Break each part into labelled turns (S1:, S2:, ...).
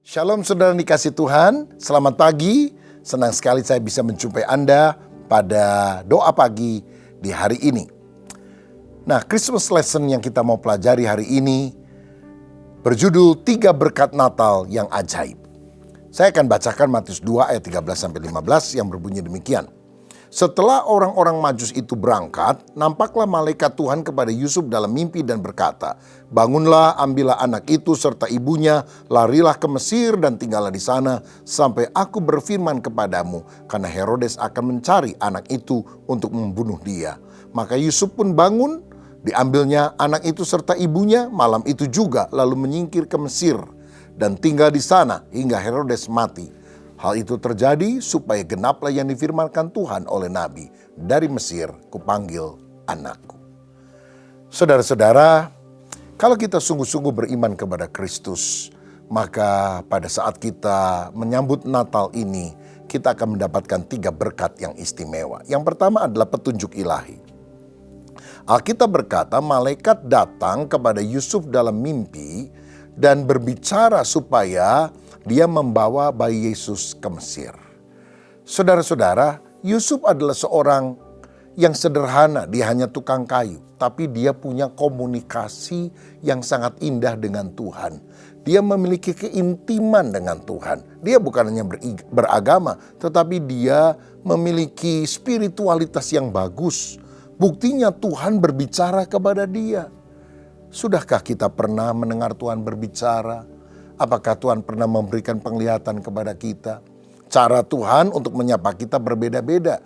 S1: Shalom saudara dikasih Tuhan, selamat pagi. Senang sekali saya bisa menjumpai Anda pada doa pagi di hari ini. Nah, Christmas lesson yang kita mau pelajari hari ini berjudul 3 berkat Natal yang ajaib. Saya akan bacakan Matius 2 ayat 13-15 yang berbunyi demikian. Setelah orang-orang Majus itu berangkat, nampaklah malaikat Tuhan kepada Yusuf dalam mimpi dan berkata, "Bangunlah, ambillah anak itu serta ibunya, larilah ke Mesir dan tinggallah di sana sampai aku berfirman kepadamu, karena Herodes akan mencari anak itu untuk membunuh dia." Maka Yusuf pun bangun, diambilnya anak itu serta ibunya malam itu juga, lalu menyingkir ke Mesir dan tinggal di sana hingga Herodes mati. Hal itu terjadi supaya genaplah yang difirmankan Tuhan oleh Nabi, "Dari Mesir kupanggil anakku." Saudara-saudara, kalau kita sungguh-sungguh beriman kepada Kristus, maka pada saat kita menyambut Natal ini, kita akan mendapatkan 3 berkat yang istimewa. Yang pertama adalah petunjuk ilahi. Alkitab berkata, malaikat datang kepada Yusuf dalam mimpi dan berbicara supaya dia membawa bayi Yesus ke Mesir. Saudara-saudara, Yusuf adalah seorang yang sederhana, dia hanya tukang kayu. Tapi dia punya komunikasi yang sangat indah dengan Tuhan. Dia memiliki keintiman dengan Tuhan. Dia bukan hanya beragama, tetapi dia memiliki spiritualitas yang bagus. Buktinya Tuhan berbicara kepada dia. Sudahkah kita pernah mendengar Tuhan berbicara? Apakah Tuhan pernah memberikan penglihatan kepada kita? Cara Tuhan untuk menyapa kita berbeda-beda.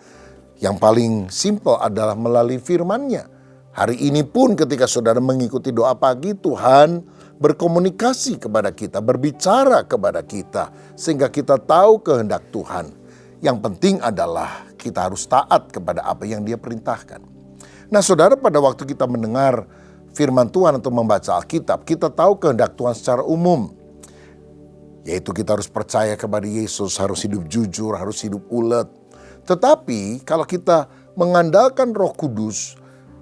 S1: Yang paling simpel adalah melalui firman-Nya. Hari ini pun ketika saudara mengikuti doa pagi, Tuhan berkomunikasi kepada kita, berbicara kepada kita, sehingga kita tahu kehendak Tuhan. Yang penting adalah kita harus taat kepada apa yang Dia perintahkan. Nah saudara, pada waktu kita mendengar firman Tuhan atau membaca Alkitab, kita tahu kehendak Tuhan secara umum. Yaitu kita harus percaya kepada Yesus, harus hidup jujur, harus hidup ulet. Tetapi kalau kita mengandalkan Roh Kudus,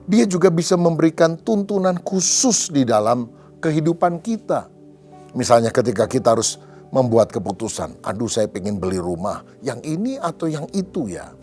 S1: Dia juga bisa memberikan tuntunan khusus di dalam kehidupan kita. Misalnya ketika kita harus membuat keputusan, aduh saya pengen beli rumah, yang ini atau yang itu ya.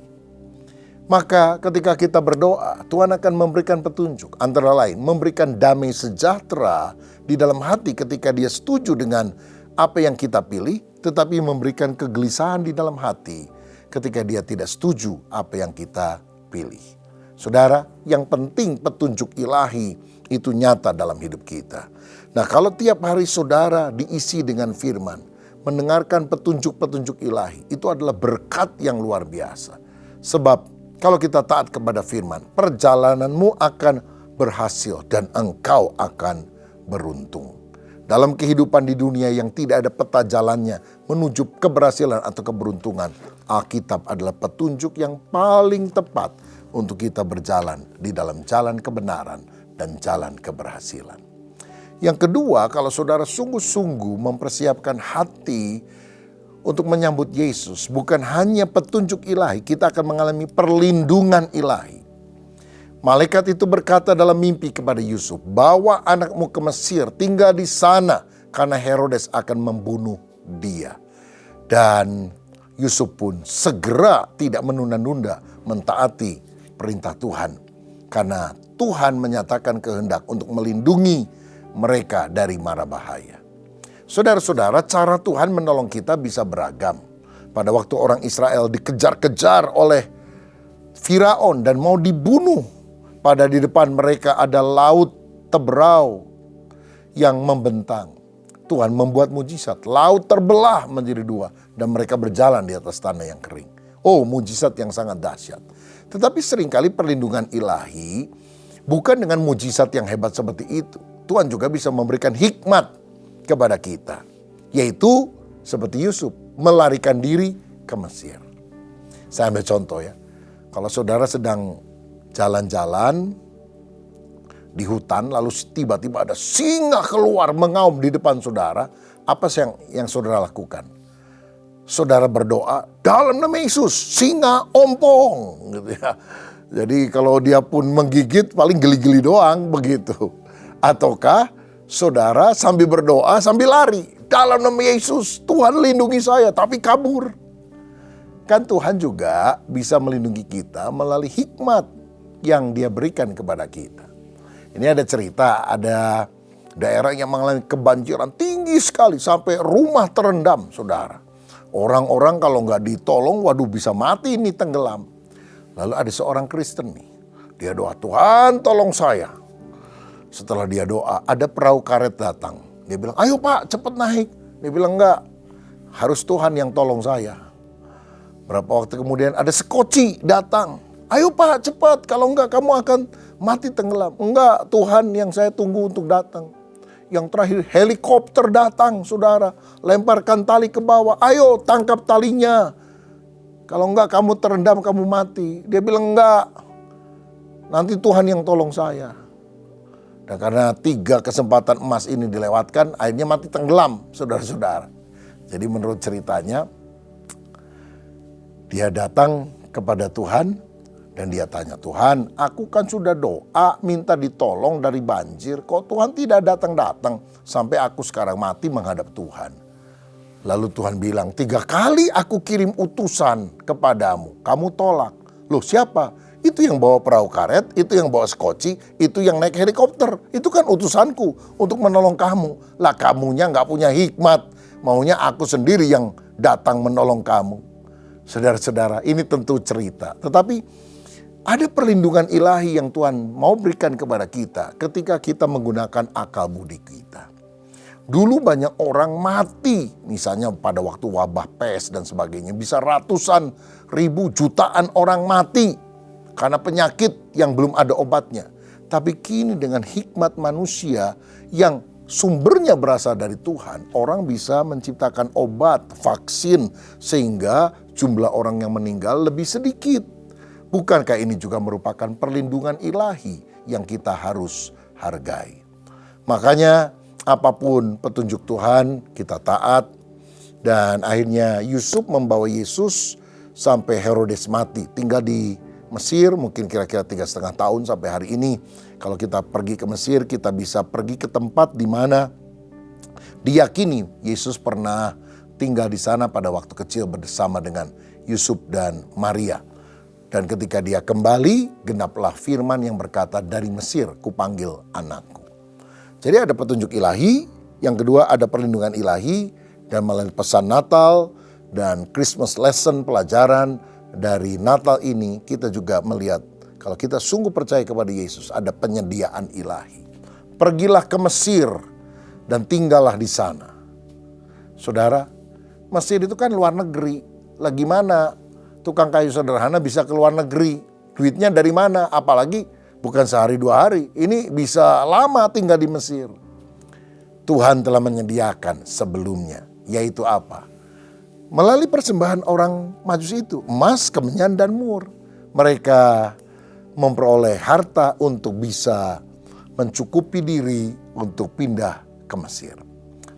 S1: Maka ketika kita berdoa, Tuhan akan memberikan petunjuk. Antara lain, memberikan damai sejahtera di dalam hati ketika Dia setuju dengan apa yang kita pilih, tetapi memberikan kegelisahan di dalam hati ketika Dia tidak setuju apa yang kita pilih. Saudara, yang penting petunjuk ilahi itu nyata dalam hidup kita. Nah, kalau tiap hari saudara diisi dengan firman, mendengarkan petunjuk-petunjuk ilahi, itu adalah berkat yang luar biasa. Sebab kalau kita taat kepada firman, perjalananmu akan berhasil dan engkau akan beruntung. Dalam kehidupan di dunia yang tidak ada peta jalannya menuju keberhasilan atau keberuntungan, Alkitab adalah petunjuk yang paling tepat untuk kita berjalan di dalam jalan kebenaran dan jalan keberhasilan. Yang kedua, kalau saudara sungguh-sungguh mempersiapkan hati untuk menyambut Yesus, bukan hanya petunjuk ilahi, kita akan mengalami perlindungan ilahi. Malaikat itu berkata dalam mimpi kepada Yusuf, "Bawa anakmu ke Mesir, tinggal di sana, karena Herodes akan membunuh dia." Dan Yusuf pun segera tidak menunda-nunda mentaati perintah Tuhan. Karena Tuhan menyatakan kehendak untuk melindungi mereka dari mara bahaya. Saudara-saudara, cara Tuhan menolong kita bisa beragam. Pada waktu orang Israel dikejar-kejar oleh Firaun dan mau dibunuh, pada di depan mereka ada laut Tebrau yang membentang. Tuhan membuat mujizat. Laut terbelah menjadi 2 dan mereka berjalan di atas tanah yang kering. Oh, mujizat yang sangat dahsyat. Tetapi seringkali perlindungan ilahi bukan dengan mujizat yang hebat seperti itu. Tuhan juga bisa memberikan hikmat kepada kita. Yaitu seperti Yusuf, melarikan diri ke Mesir. Saya ambil contoh ya. Kalau saudara sedang jalan-jalan di hutan, lalu tiba-tiba ada singa keluar mengaum di depan saudara, apa yang saudara lakukan? Saudara berdoa, dalam nama Yesus, singa ompong, gitu ya. Jadi kalau dia pun menggigit, paling geli-geli doang begitu. Ataukah Saudara sambil berdoa, sambil lari. Dalam nama Yesus, Tuhan lindungi saya, tapi kabur. Kan Tuhan juga bisa melindungi kita melalui hikmat yang Dia berikan kepada kita. Ini ada cerita, ada daerah yang mengalami kebanjiran tinggi sekali sampai rumah terendam, saudara. Orang-orang kalau nggak ditolong, waduh bisa mati ini, tenggelam. Lalu ada seorang Kristen nih, dia doa, Tuhan tolong saya. Setelah dia doa, ada perahu karet datang. Dia bilang, ayo Pak cepat naik. Dia bilang, enggak, harus Tuhan yang tolong saya. Berapa waktu kemudian ada sekoci datang. Ayo Pak cepat, kalau enggak kamu akan mati tenggelam. Enggak, Tuhan yang saya tunggu untuk datang. Yang terakhir helikopter datang, saudara. Lemparkan tali ke bawah, ayo tangkap talinya. Kalau enggak kamu terendam, kamu mati. Dia bilang enggak, nanti Tuhan yang tolong saya. Dan karena 3 kesempatan emas ini dilewatkan, akhirnya mati tenggelam, saudara-saudara. Jadi menurut ceritanya, dia datang kepada Tuhan dan dia tanya, Tuhan, aku kan sudah doa minta ditolong dari banjir, kok Tuhan tidak datang-datang sampai aku sekarang mati menghadap Tuhan. Lalu Tuhan bilang, 3 kali aku kirim utusan kepadamu, kamu tolak. Loh siapa? Itu yang bawa perahu karet, itu yang bawa skoci, itu yang naik helikopter. Itu kan utusanku untuk menolong kamu. Lah kamunya gak punya hikmat, maunya aku sendiri yang datang menolong kamu. Saudara-saudara, ini tentu cerita. Tetapi ada perlindungan ilahi yang Tuhan mau berikan kepada kita ketika kita menggunakan akal budi kita. Dulu banyak orang mati, misalnya pada waktu wabah pes dan sebagainya. Bisa ratusan ribu, jutaan orang mati karena penyakit yang belum ada obatnya. Tapi kini dengan hikmat manusia yang sumbernya berasal dari Tuhan, orang bisa menciptakan obat, vaksin, sehingga jumlah orang yang meninggal lebih sedikit. Bukankah ini juga merupakan perlindungan ilahi yang kita harus hargai? Makanya apapun petunjuk Tuhan, kita taat. Dan akhirnya Yusuf membawa Yesus sampai Herodes mati. Tinggal di Mesir mungkin kira-kira 3,5 tahun sampai hari ini. Kalau kita pergi ke Mesir, kita bisa pergi ke tempat di mana diyakini Yesus pernah tinggal di sana pada waktu kecil bersama dengan Yusuf dan Maria. Dan ketika dia kembali, genaplah firman yang berkata, dari Mesir kupanggil anakku. Jadi ada petunjuk ilahi, yang kedua ada perlindungan ilahi, dan melalui pesan Natal dan Christmas lesson, pelajaran dari Natal ini, kita juga melihat kalau kita sungguh percaya kepada Yesus, ada penyediaan ilahi. Pergilah ke Mesir dan tinggallah di sana. Saudara, Mesir itu kan luar negeri. Lah gimana tukang kayu sederhana bisa ke luar negeri? Duitnya dari mana? Apalagi bukan sehari 2 hari. Ini bisa lama tinggal di Mesir. Tuhan telah menyediakan sebelumnya. Yaitu apa? Melalui persembahan orang Majusi itu, emas, kemenyan, dan mur. Mereka memperoleh harta untuk bisa mencukupi diri untuk pindah ke Mesir.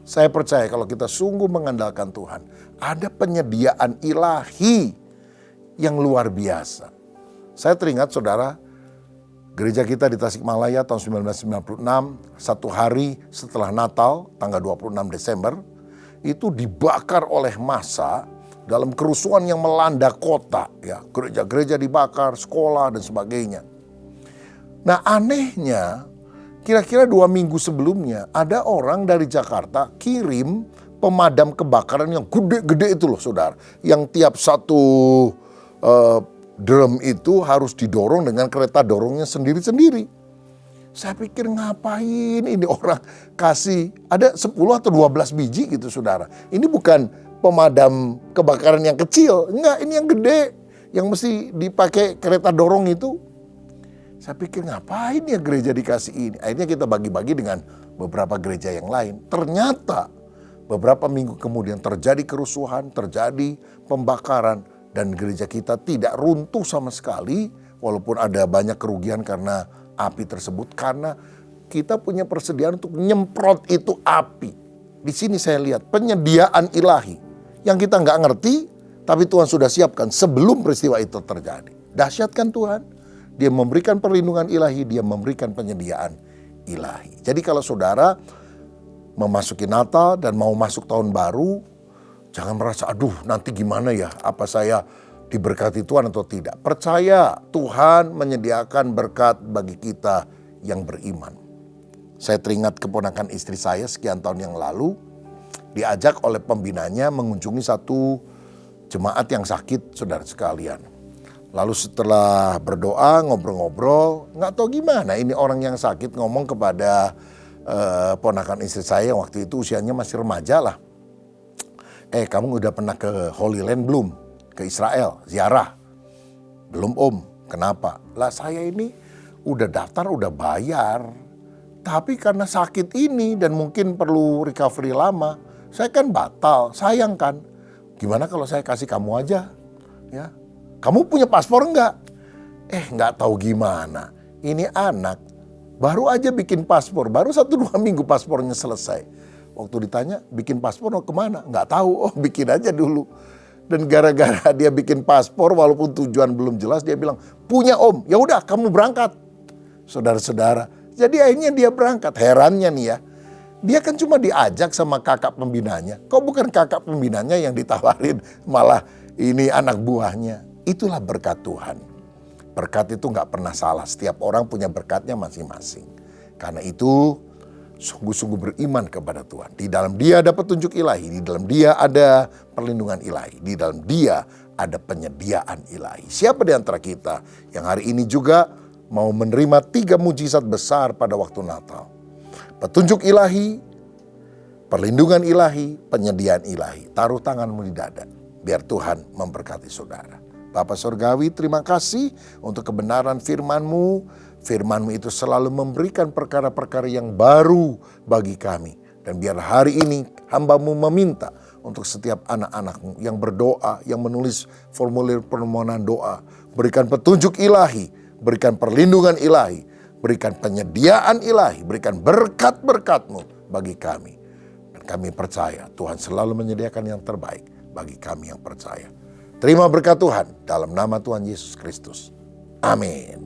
S1: Saya percaya kalau kita sungguh mengandalkan Tuhan, ada penyediaan ilahi yang luar biasa. Saya teringat saudara, gereja kita di Tasikmalaya tahun 1996, 1 hari setelah Natal, tanggal 26 Desember, itu dibakar oleh massa dalam kerusuhan yang melanda kota. Ya, gereja-gereja dibakar, sekolah dan sebagainya. Nah anehnya, kira-kira 2 minggu sebelumnya ada orang dari Jakarta kirim pemadam kebakaran yang gede-gede itu loh saudara. Yang tiap satu drum itu harus didorong dengan kereta dorongnya sendiri-sendiri. Saya pikir ngapain ini orang kasih, ada 10 atau 12 biji gitu saudara. Ini bukan pemadam kebakaran yang kecil, enggak, ini yang gede. Yang mesti dipakai kereta dorong itu. Saya pikir ngapain ya gereja dikasih ini. Akhirnya kita bagi-bagi dengan beberapa gereja yang lain. Ternyata beberapa minggu kemudian terjadi kerusuhan, terjadi pembakaran. Dan gereja kita tidak runtuh sama sekali, walaupun ada banyak kerugian karena api tersebut, karena kita punya persediaan untuk nyemprot itu api. Di sini saya lihat penyediaan ilahi yang kita nggak ngerti, tapi Tuhan sudah siapkan sebelum peristiwa itu terjadi. Dahsyat kan Tuhan? Dia memberikan perlindungan ilahi, dia memberikan penyediaan ilahi. Jadi kalau saudara memasuki Natal dan mau masuk tahun baru, jangan merasa, aduh nanti gimana ya, apa saya diberkati Tuhan atau tidak. Percaya Tuhan menyediakan berkat bagi kita yang beriman. Saya teringat keponakan istri saya sekian tahun yang lalu, diajak oleh pembinanya mengunjungi satu jemaat yang sakit, saudara sekalian. Lalu setelah berdoa, ngobrol-ngobrol, nggak tahu gimana ini orang yang sakit ngomong kepada ponakan istri saya yang waktu itu usianya masih remaja lah. Kamu udah pernah ke Holy Land belum? Ke Israel, ziarah? Belum om, kenapa? Lah saya ini udah daftar, udah bayar. Tapi karena sakit ini dan mungkin perlu recovery lama, saya kan batal, sayang kan. Gimana kalau saya kasih kamu aja? Ya. Kamu punya paspor enggak? Enggak tahu gimana. Ini anak baru aja bikin paspor, baru 1-2 minggu paspornya selesai. Waktu ditanya, bikin paspor mau kemana? Enggak tahu, bikin aja dulu. Dan gara-gara dia bikin paspor walaupun tujuan belum jelas, dia bilang, punya om, ya udah kamu berangkat. Saudara-saudara, jadi akhirnya dia berangkat. Herannya nih ya, dia kan cuma diajak sama kakak pembinanya. Kok bukan kakak pembinanya yang ditawarin, malah ini anak buahnya. Itulah berkat Tuhan. Berkat itu gak pernah salah. Setiap orang punya berkatnya masing-masing. Karena itu sungguh-sungguh beriman kepada Tuhan. Di dalam Dia ada petunjuk ilahi. Di dalam Dia ada perlindungan ilahi. Di dalam Dia ada penyediaan ilahi. Siapa di antara kita yang hari ini juga mau menerima 3 mujizat besar pada waktu Natal? Petunjuk ilahi, perlindungan ilahi, penyediaan ilahi. Taruh tanganmu di dada. Biar Tuhan memberkati saudara. Bapa Surgawi, terima kasih untuk kebenaran firman-Mu. Firman-Mu itu selalu memberikan perkara-perkara yang baru bagi kami. Dan biar hari ini hamba-Mu meminta untuk setiap anak-anak-Mu yang berdoa, yang menulis formulir permohonan doa. Berikan petunjuk ilahi, berikan perlindungan ilahi, berikan penyediaan ilahi, berikan berkat-berkat-Mu bagi kami. Dan kami percaya Tuhan selalu menyediakan yang terbaik bagi kami yang percaya. Terima berkat Tuhan dalam nama Tuhan Yesus Kristus. Amin.